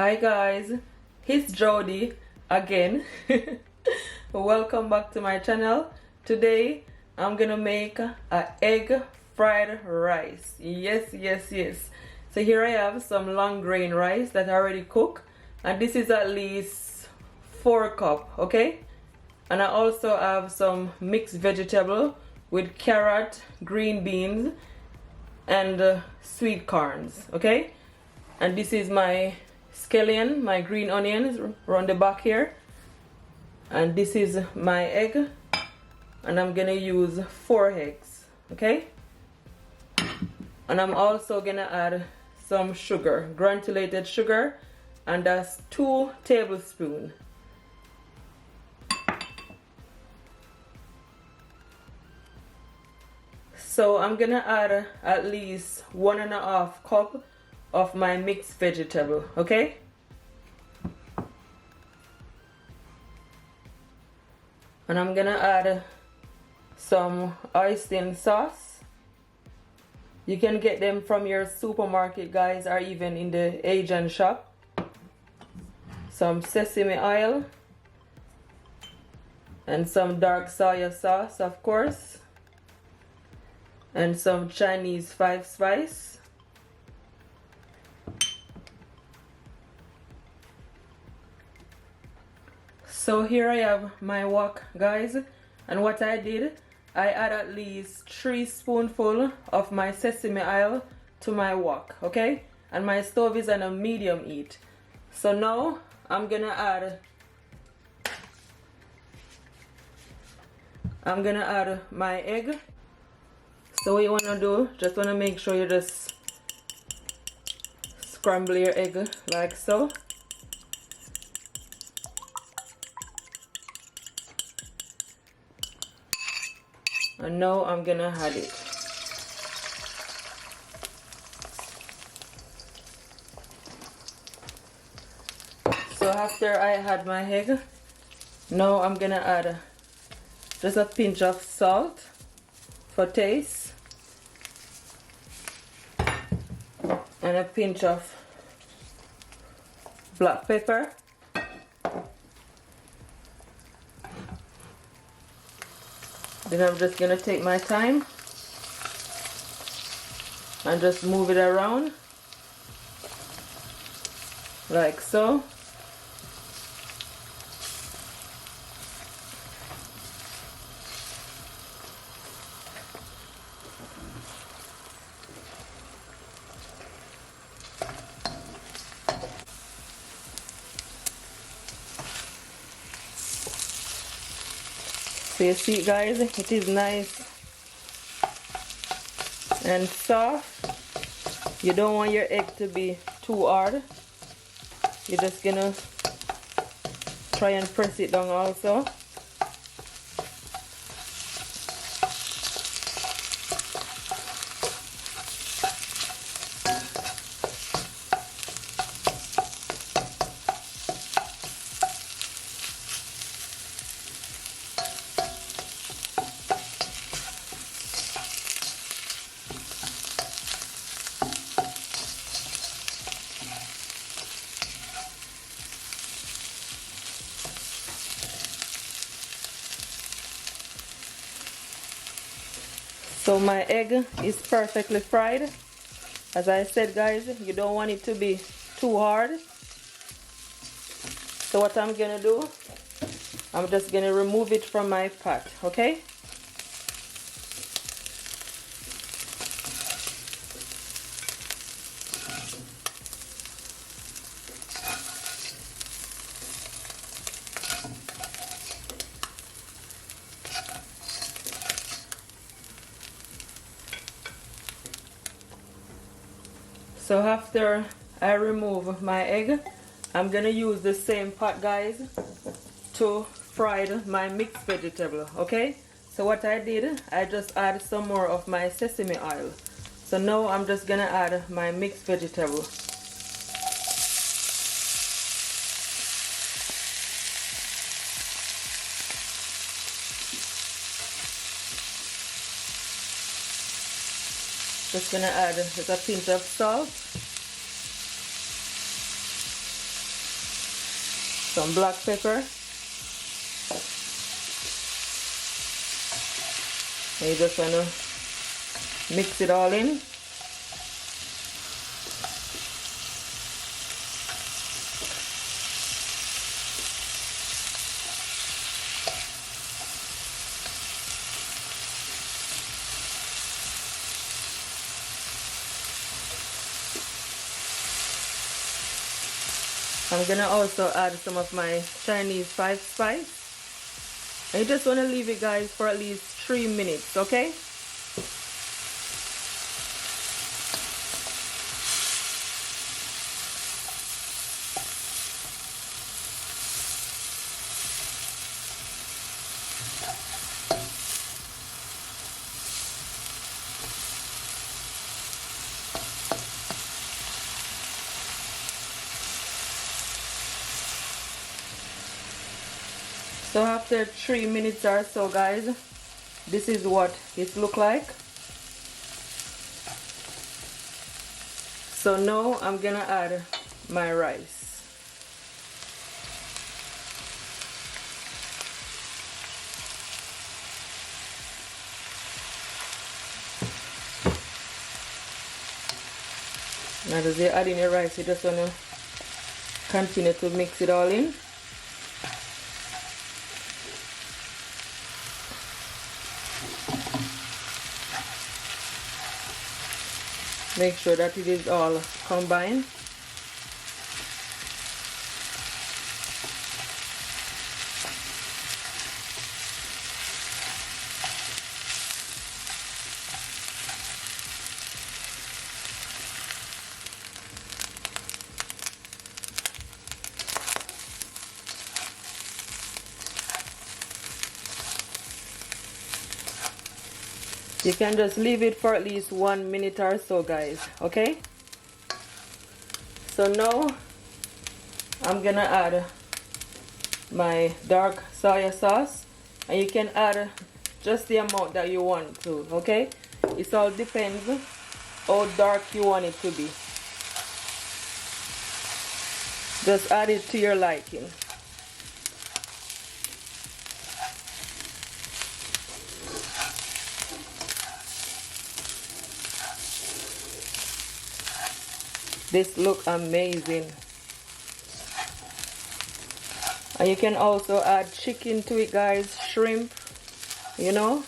Hi guys, it's Jody again. Welcome back to my channel. Today I'm gonna make a egg fried rice. Yes. So here I have some long grain rice that I already cooked, and this is at least 4 cups, okay? And I also have some mixed vegetable with carrot, green beans, and sweet corns, okay? And this is my scallion, my green onions around the back here, and this is my egg, and I'm gonna use 4 eggs, okay? And I'm also gonna add some sugar, granulated sugar, and that's 2 tablespoons. So I'm gonna add at least 1.5 cup of my mixed vegetable, okay? And I'm gonna add some Hoisin sauce. You can get them from your supermarket, guys, or even in the Asian shop. Some sesame oil and some dark soya sauce, of course, and some Chinese 5 spice. So here I have my wok, guys, and what I did, I add at least 3 spoonfuls of my sesame oil to my wok, okay? And my stove is on a medium heat. So now I'm gonna add my egg. So what you wanna do, just wanna make sure you just scramble your egg like so. And now I'm gonna add it. So after I add my egg, now I'm gonna add just a pinch of salt for taste, and a pinch of black pepper, then I'm just gonna take my time and just move it around like so. So you see, guys, it is nice and soft. You don't want your egg to be too hard. You're just gonna try and press it down also. So my egg is perfectly fried. As I said, guys, you don't want it to be too hard. So what I'm gonna do, I'm just gonna remove it from my pot, okay? So after I remove my egg, I'm gonna use the same pot, guys, to fry my mixed vegetable, okay? So what I did, I just add some more of my sesame oil. So now I'm just gonna add my mixed vegetable. Just gonna add just a pinch of salt some black pepper. And you just want to mix it all in. I'm gonna also add some of my Chinese 5 spice. And you just wanna leave it, guys, for at least 3 minutes, okay? So after 3 minutes or so, guys, this is what it look like. So now I'm gonna add my rice. Now as you're adding your rice, you just wanna continue to mix it all in. Make sure that it is all combined. You can just leave it for at least 1 minute or so, guys, okay? So now I'm gonna add my dark soya sauce, and you can add just the amount that you want to, okay? It all depends how dark you want it to be. Just add it to your liking. This look amazing. And you can also add chicken to it, guys, shrimp, you know.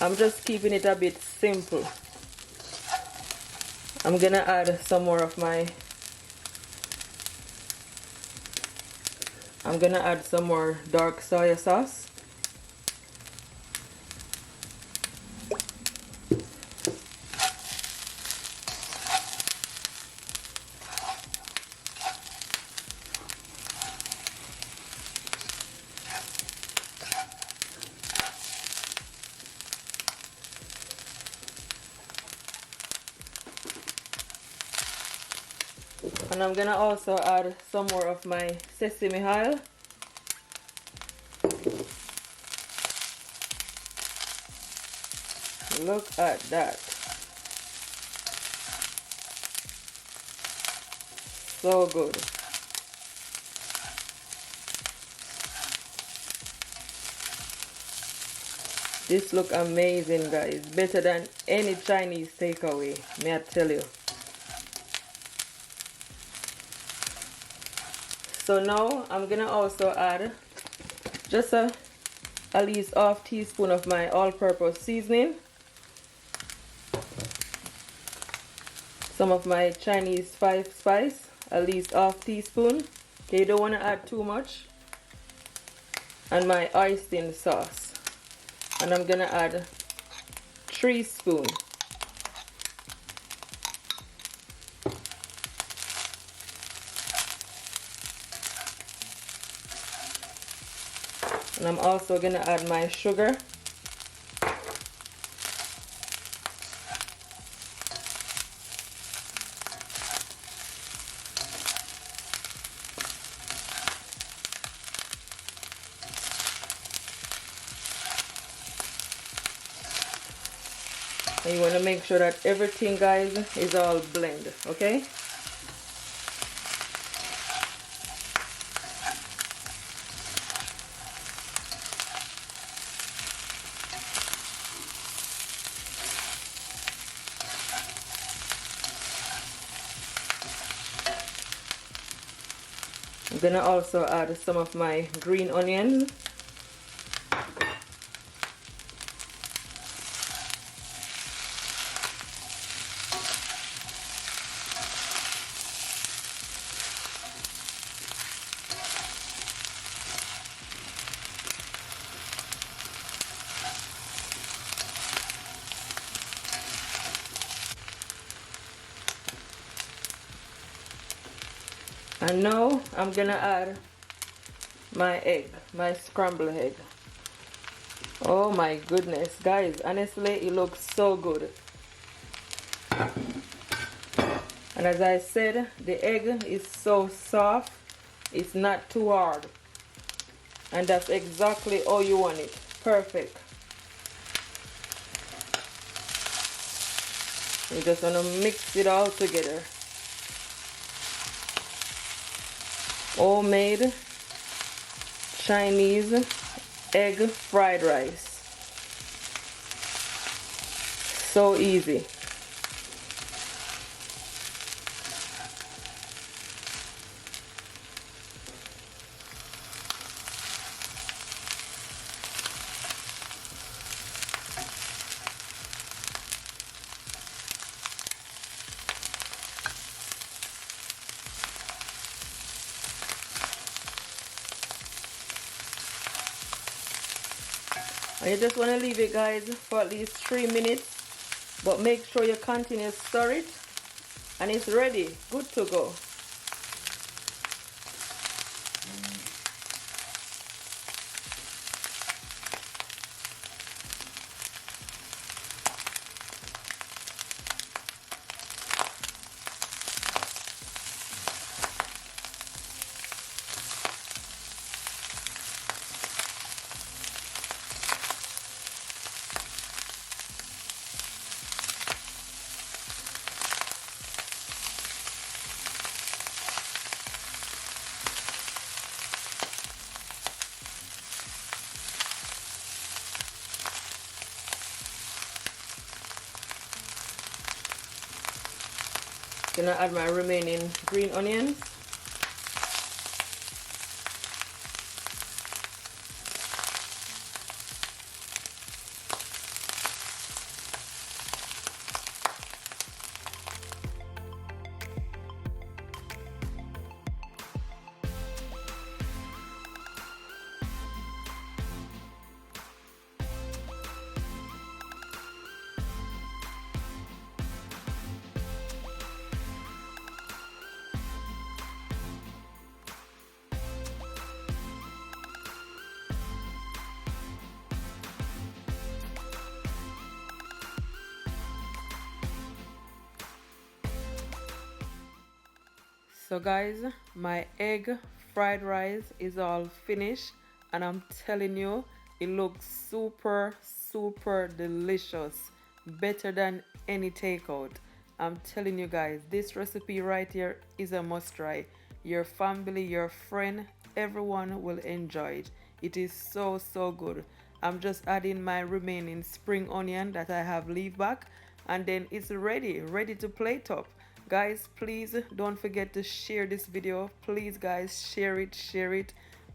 I'm just keeping it a bit simple. I'm gonna add some more of my dark soya sauce. And I'm gonna also add some more of my sesame oil. Look at that. So good. This look amazing, guys. Better than any Chinese takeaway, may I tell you. So now I'm gonna also add just at least half teaspoon of my all-purpose seasoning, some of my Chinese 5 spice, at least half teaspoon. Okay, you don't want to add too much, and my Hoisin sauce, and I'm gonna add 3 spoons. And I'm also gonna add my sugar. And you want to make sure that everything, guys, is all blend, okay? gonna also add some of my green onions. And now I'm gonna add my egg, my scrambled egg. Oh my goodness, guys, honestly, it looks so good. And as I said, the egg is so soft, it's not too hard. And that's exactly how you want it. Perfect. You just want to mix it all together. Homemade Chinese egg fried rice. So easy. And you just want to leave it, guys, for at least 3 minutes, but make sure you continue to stir it, and it's ready, good to go. Gonna add my remaining green onions. So guys, my egg fried rice is all finished, and I'm telling you, it looks super delicious, better than any takeout. I'm telling you guys, this recipe right here is a must try. Your family, your friend, everyone will enjoy it. It is so good. I'm just adding my remaining spring onion that I have leave back, and then it's ready to plate up. Guys, please don't forget to share this video. Please guys, share it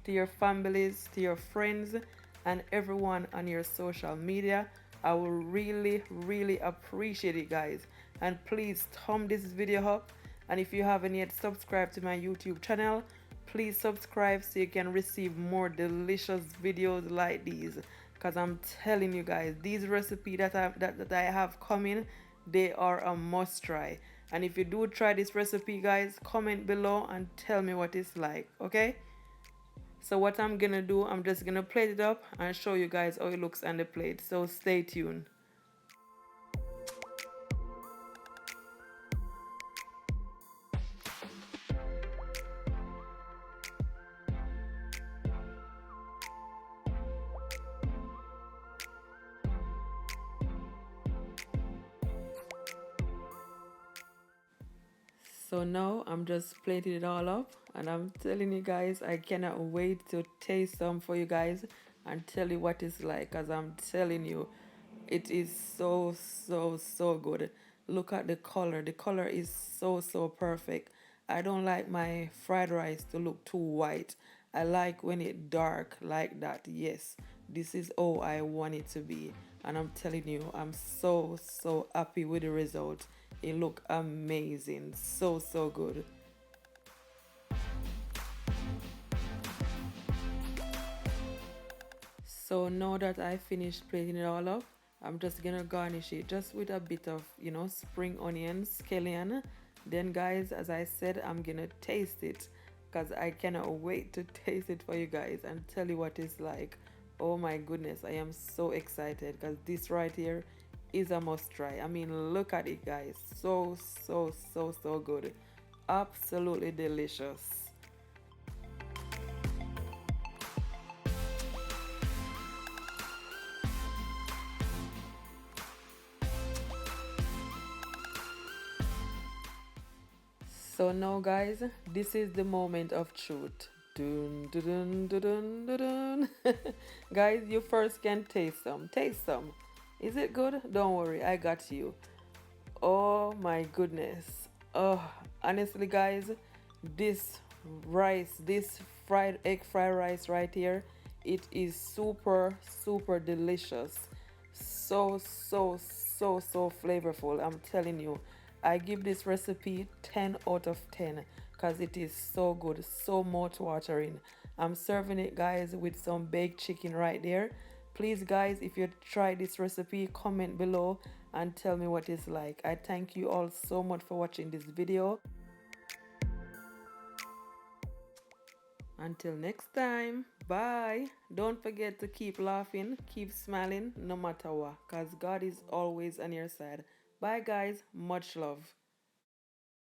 to your families, to your friends, and everyone on your social media. I will really appreciate it, guys. And please thumb this video up, and if you haven't yet subscribed to my YouTube channel, please subscribe so you can receive more delicious videos like these, because I'm telling you guys, these recipes that I have coming, they are a must try. And if you do try this recipe, guys, comment below and tell me what it's like, okay? So what I'm gonna do, I'm just gonna plate it up and show you guys how it looks on the plate, so stay tuned. So now I'm just plating it all up, and I'm telling you guys, I cannot wait to taste some for you guys and tell you what it's like, because I'm telling you, it is so good. Look at the color. The color is so perfect. I don't like my fried rice to look too white. I like when it dark like that. Yes, this is how I want it to be. And I'm telling you, I'm so happy with the result. It look amazing. So good. So now that I finished plating it all up, I'm just gonna garnish it just with a bit of, spring onions, scallion. Then guys, as I said, I'm gonna taste it because I cannot wait to taste it for you guys and tell you what it's like. Oh my goodness, I am so excited because this right here is a must try. I mean, look at it guys. So good. Absolutely delicious. So now guys, this is the moment of truth. Dun, dun, dun, dun, dun, dun. Guys, you first can taste some. Taste some. Is it good? Don't worry, I got you. Oh my goodness. Oh, honestly guys, this rice, this fried egg fried rice right here, it is super delicious. So flavorful. I'm telling you. I give this recipe 10 out of 10 because it is so good, so mouth-watering. I'm serving it guys with some baked chicken right there. Please guys, if you try this recipe, comment below and tell me what it's like. I thank you all so much for watching this video. Until next time, bye. Don't forget to keep laughing, keep smiling no matter what, because God is always on your side. Bye guys, much love.